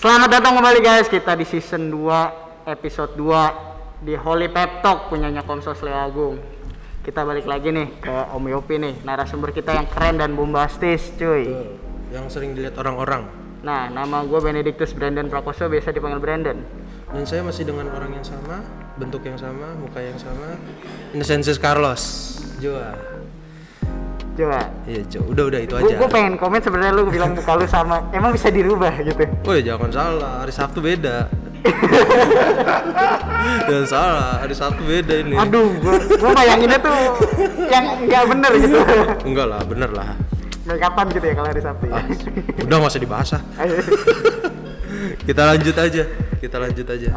Selamat datang kembali guys, kita di season 2 episode 2 di Holy Pep Talk punyanya Komsos Leo Agung. Kita balik lagi nih ke Om Yopi nih, narasumber kita yang keren dan bombastis cuy. Yang sering dilihat orang-orang. Nah, nama gue Benedictus Brandon Prakoso, biasa dipanggil Brandon. Dan saya masih dengan orang yang sama, bentuk yang sama, muka yang sama, Innocentius Carlos. Coba. Iya, udah itu aja. Gue pengen komen sebenarnya lu bilang muka lu sama, emang bisa dirubah gitu. Oh ya jangan salah, hari Sabtu beda. Jangan salah, hari Sabtu beda ini. Aduh, gue bayanginnya tuh yang nggak bener gitu. Enggak lah, bener lah. Kapan gitu ya kalau hari Sabtu ya? Udah nggak usah dibahas ah. Kita lanjut aja.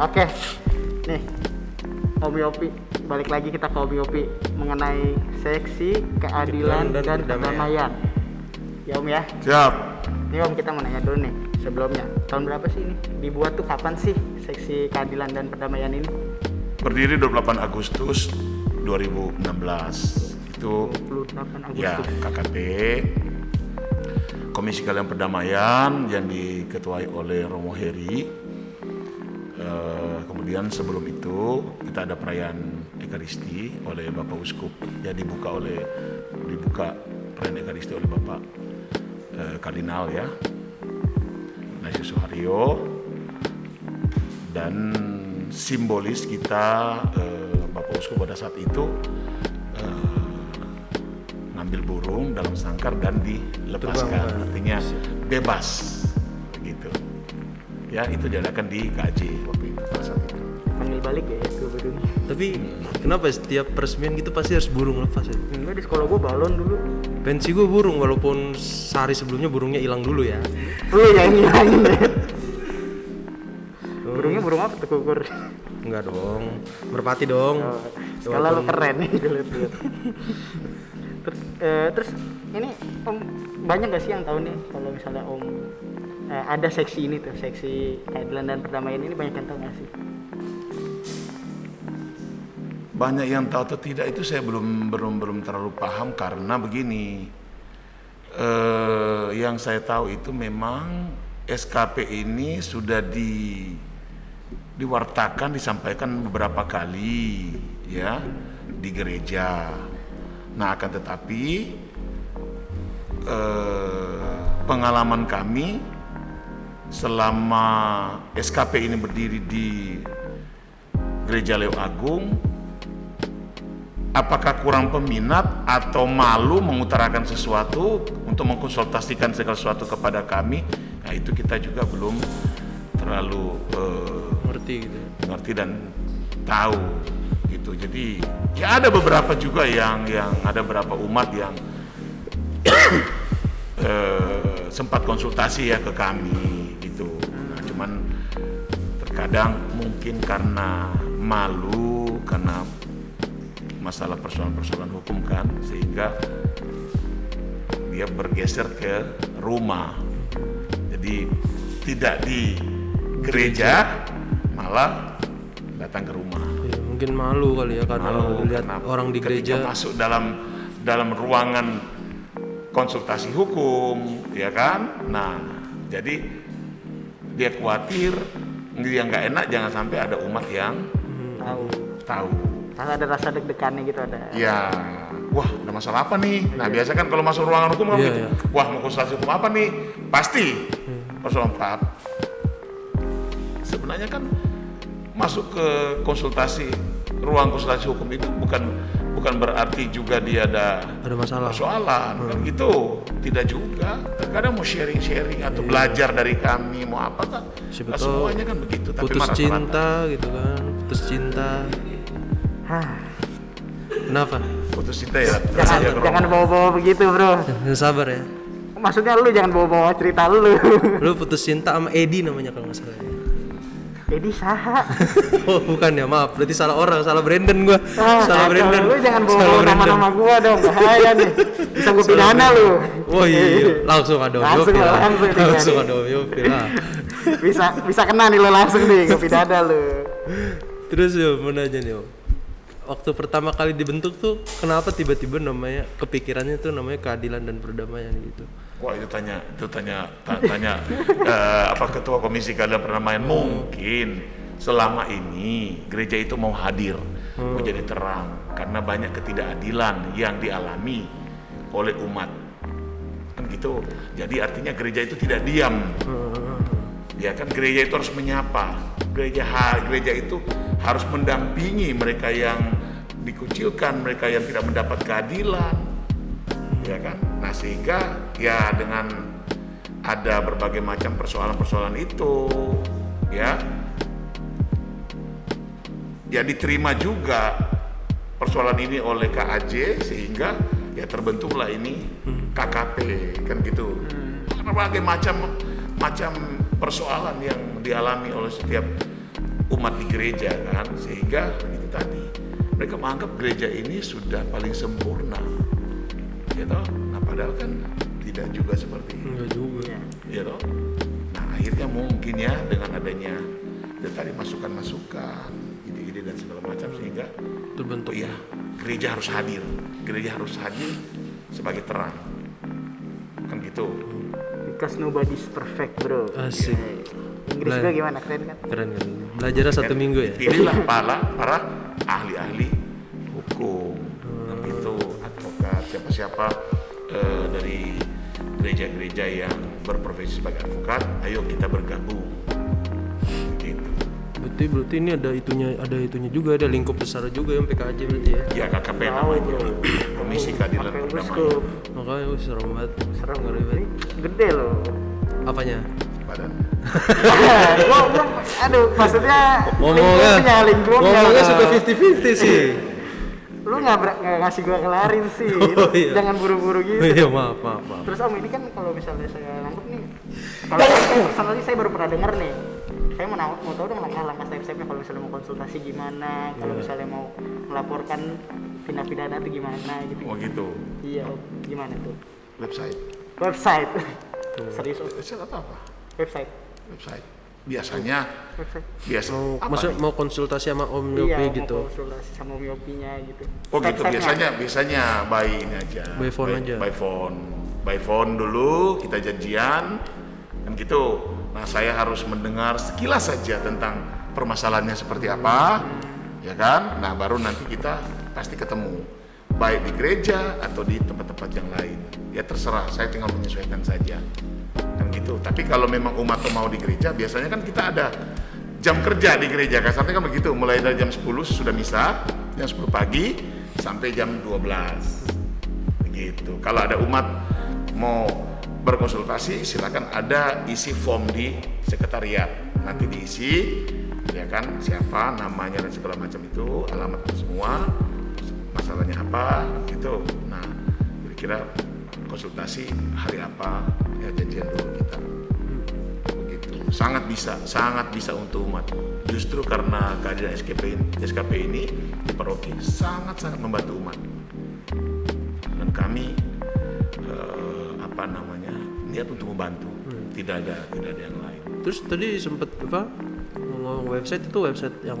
Oke, nih Om Yopi, balik lagi kita ke Om Yopi mengenai seksi keadilan dan perdamaian. Ya Om ya. Siap. Nih Om, kita mau nanya dulu nih sebelumnya. Tahun berapa sih ini? Dibuat tuh kapan sih seksi keadilan dan perdamaian ini? Berdiri 28 Agustus 2016. Itu 28 Agustus. ya KKP Komisi Keadilan Perdamaian yang diketuai oleh Romo Heri. Kemudian sebelum itu kita ada perayaan Ekaristi oleh Bapak Uskup. Ya dibuka perayaan Ekaristi oleh Bapak Kardinal ya, Ignatius Suharyo. Dan simbolis kita Bapak Uskup pada saat itu ngambil burung dalam sangkar dan dilepaskan, artinya bebas gitu ya. Itu diadakan di KJ waktu itu pada saat itu. Panggil balik ya itu burungnya. Tapi kenapa setiap peresmian gitu pasti harus burung lepas ya? Enggak, di sekolah gue balon dulu. Pensi gue burung, walaupun sehari sebelumnya burungnya hilang dulu ya. Lu yang ngilangin deh. Burungnya burung apa tuh, kukur? Enggak dong, merpati dong. Sekolah lu keren nih gue liat. Terus ini Om, banyak gak sih yang tahu nih kalau misalnya Om ada seksi ini tuh, seksi keadilan dan perdamaian ini, banyak yang tahu gak sih? Banyak yang tahu atau tidak itu saya belum terlalu paham, karena begini, yang saya tahu itu memang SKP ini sudah diwartakan, disampaikan beberapa kali ya di gereja. Nah akan tetapi pengalaman kami selama SKP ini berdiri di Gereja Leo Agung, apakah kurang peminat atau malu mengutarakan sesuatu untuk mengkonsultasikan segala sesuatu kepada kami, nah itu kita juga belum terlalu ngerti dan tahu gitu. Jadi ya ada beberapa juga yang ada beberapa umat yang sempat konsultasi ya ke kami gitu. Nah, cuman terkadang mungkin karena malu, karena masalah persoalan hukum kan, sehingga dia bergeser ke rumah. Jadi tidak di gereja, malah datang ke rumah. Ya, mungkin malu kali ya, karena lihat orang di gereja masuk dalam ruangan konsultasi hukum, ya kan? Nah, jadi dia khawatir, dia nggak enak jangan sampai ada umat yang tahu. Kalau ada rasa deg-degannya gitu ada. Ya, wah ada masalah apa nih? Nah biasa kan kalau masuk ruangan hukum kan gitu. Wah mau konsultasi hukum apa nih? Pasti persoalan PAP. Sebenarnya kan masuk ke ruang konsultasi hukum itu bukan berarti juga dia ada masalah, persoalan kan gitu. Tidak juga. Terkadang mau sharing atau belajar dari kami, mau apa kan? Nah, semuanya kan begitu. Tapi putus cinta gitu kan, putus cinta. Kenapa? Putus cinta ya? Jangan bawa-bawa begitu bro. Sabar ya. Maksudnya lu jangan bawa-bawa cerita lu. Lu putus cinta sama Edi namanya kalau nggak salah. Edi saha? Oh bukan ya, maaf. Berarti salah orang, salah Brandon gua. Salah Brandon. Lu jangan bawa nama-nama gua dong, bahaya nih. Bisa gua pidana lu. Oh iya, langsung ada Om Yopi lah. Langsung ada Om Yopi lah. Bisa kena nih lu langsung nih, gua pidana lu. Terus yo, mau nanya nih Om. Waktu pertama kali dibentuk tuh kenapa tiba-tiba namanya, kepikirannya tuh namanya keadilan dan perdamaian gitu? Wah itu tanya apa ketua komisi keadilan perdamaian mungkin selama ini gereja itu mau hadir, mau jadi terang karena banyak ketidakadilan yang dialami oleh umat kan gitu. Jadi artinya gereja itu tidak diam. Ya kan gereja itu harus menyapa. Gereja itu harus mendampingi mereka yang dikucilkan, mereka yang tidak mendapat keadilan. Ya kan? Nah, sehingga ya dengan ada berbagai macam persoalan-persoalan itu ya diterima juga persoalan ini oleh KAJ sehingga ya terbentuklah ini KKP kan gitu. Berbagai macam persoalan yang dialami oleh setiap umat di gereja kan, sehingga itu tadi mereka menganggap gereja ini sudah paling sempurna gitu. Nah padahal kan tidak juga seperti itu. Enggak juga. Gitu. Nah akhirnya mungkin ya dengan adanya tadi masukan-masukan, ide-ide dan segala macam sehingga terbentuk ya gereja harus hadir sebagai terang kan gitu. Because nobody's perfect, bro. Asik. Inggris gue gimana? Keren kan? Keren. Belajarnya 1 minggu ya? Pilihlah para ahli-ahli hukum gitu, advokat, siapa-siapa dari gereja-gereja yang berprofesi sebagai advokat, ayo kita bergabung gitu. Berarti ini ada itunya juga, ada lingkup besar juga yang PKJ berarti ya? Ya KKP namanya, Komisi Keadilan Perdamaian. Makanya serem banget. Serem banget. Gede loh. Apanya? Badan. Aduh, maksudnya ngomongnya sudah 50-50 sih. Lu nggak ngasih gua kelarin sih. Iya. Jangan buru-buru gitu. Iya, maaf. Terus Om, ini kan kalau misalnya saya nangkep nih, kalau saya personally saya baru pernah dengar nih. Saya mau tahu dong langkah step-stepnya kalau misalnya mau konsultasi gimana, kalau misalnya mau melaporkan tindak pidana itu gimana gitu. Oh gitu. Iya, gimana tuh? Website. Serius? Website apa? Website. Biasanya mau konsultasi sama Om Yopi gitu. Mau konsultasi sama Om Yopinya gitu. Oh gitu, biasanya by ini aja. By phone aja. By phone dulu kita janjian kan gitu. Nah, saya harus mendengar sekilas saja tentang permasalahannya seperti apa. Ya kan? Nah, baru nanti kita pasti ketemu baik di gereja atau di tempat-tempat yang lain. Ya terserah, saya tinggal menyesuaikan saja. Kan gitu. Tapi kalau memang umat mau di gereja, biasanya kan kita ada jam kerja di gereja, kasarnya kan begitu, mulai dari jam 10 sudah misa, jam 10 pagi sampai jam 12 begitu. Kalau ada umat mau berkonsultasi, silakan ada isi form di sekretariat, nanti diisi ya kan, siapa namanya dan segala macam itu, alamat semua, masalahnya apa gitu. Nah kira-kira konsultasi hari apa, ya janjian dulu kita begitu. Sangat bisa untuk umat, justru karena kehadiran SKP ini di paroki sangat membantu umat, dan kami niat untuk membantu, tidak ada yang lain. Terus tadi sempat ngomong website yang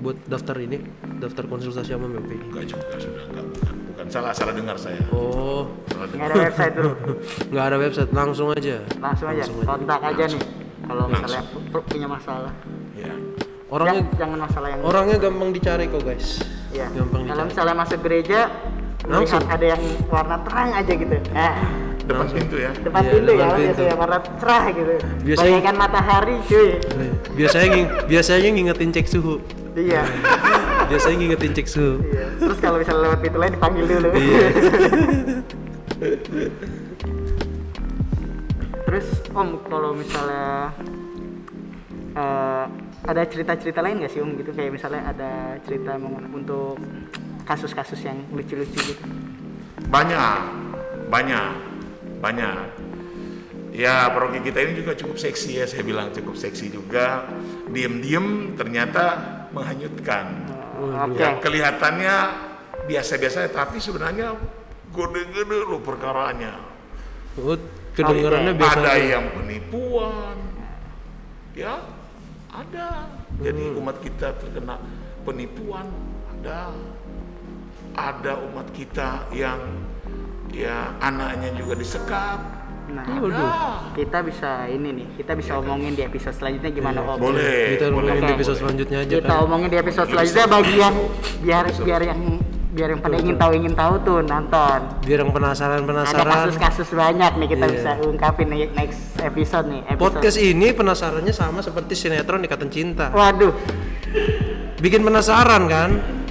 buat daftar konsultasi sama Yopi? Enggak juga, bukan salah dengar saya. Oh, nggak ada website tuh. Nggak ada website, langsung aja kontak aja nih kalau misalnya punya masalah. Ya. Jangan masalah yang orangnya gampang dicari kok guys. Iya. Gampang Kalau dicari. misalnya masuk gereja langsung ada yang warna terang aja gitu. Depan pintu ya. Depan pintu biasanya warna cerah gitu. Biasanya bagaikan matahari cuy. Biasanya ngingetin cek suhu. Iya. Biasanya ngingetin cek suhu. Iya. Terus kalau misalnya lewat pintu lain dipanggil dulu. Iya. Terus Om, kalau misalnya ada cerita-cerita lain nggak sih Om gitu, kayak misalnya ada cerita untuk kasus-kasus yang lucu-lucu gitu? Banyak. Ya paroki kita ini juga cukup seksi ya, saya bilang cukup seksi juga. Diem ternyata menghanyutkan. Yang kelihatannya biasa-biasa, tapi sebenarnya gede-gede loh perkaranya. Kedengarannya biasa. Ada yang penipuan, ya ada. Jadi umat kita terkena penipuan, ada umat kita yang ya anaknya juga disekap, Nah, kita bisa omongin di episode selanjutnya gimana Om? Boleh. Kita omongin Oke. di episode selanjutnya aja Kita kan. omongin di episode selanjutnya bagi yang biar yang pada ingin tahu tuh nonton. Biar yang Ada penasaran. kasus-kasus banyak nih kita Iya. bisa ungkapin nih next episode nih. Podcast ini penasarannya sama seperti sinetron Ikatan Cinta. Waduh, Bikin penasaran kan?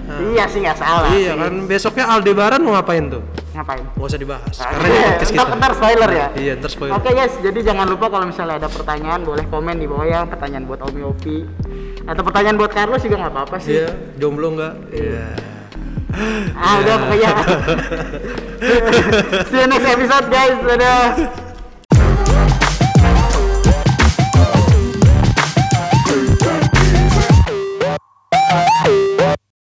Nah, iya sih nggak salah. iya sih. kan, besoknya Aldebaran mau ngapain tuh? Ngapain? Nggak usah dibahas. Karena ini podcast kita. Ntar spoiler ya. Iya, ntar spoiler. Oke guys, jadi jangan lupa kalau misalnya ada pertanyaan boleh komen di bawah ya, pertanyaan buat Om Yopi atau pertanyaan buat Carlos juga nggak apa-apa sih. Iya, jomblo nggak? Iya. Udah pokoknya. See you next episode guys. Dadah.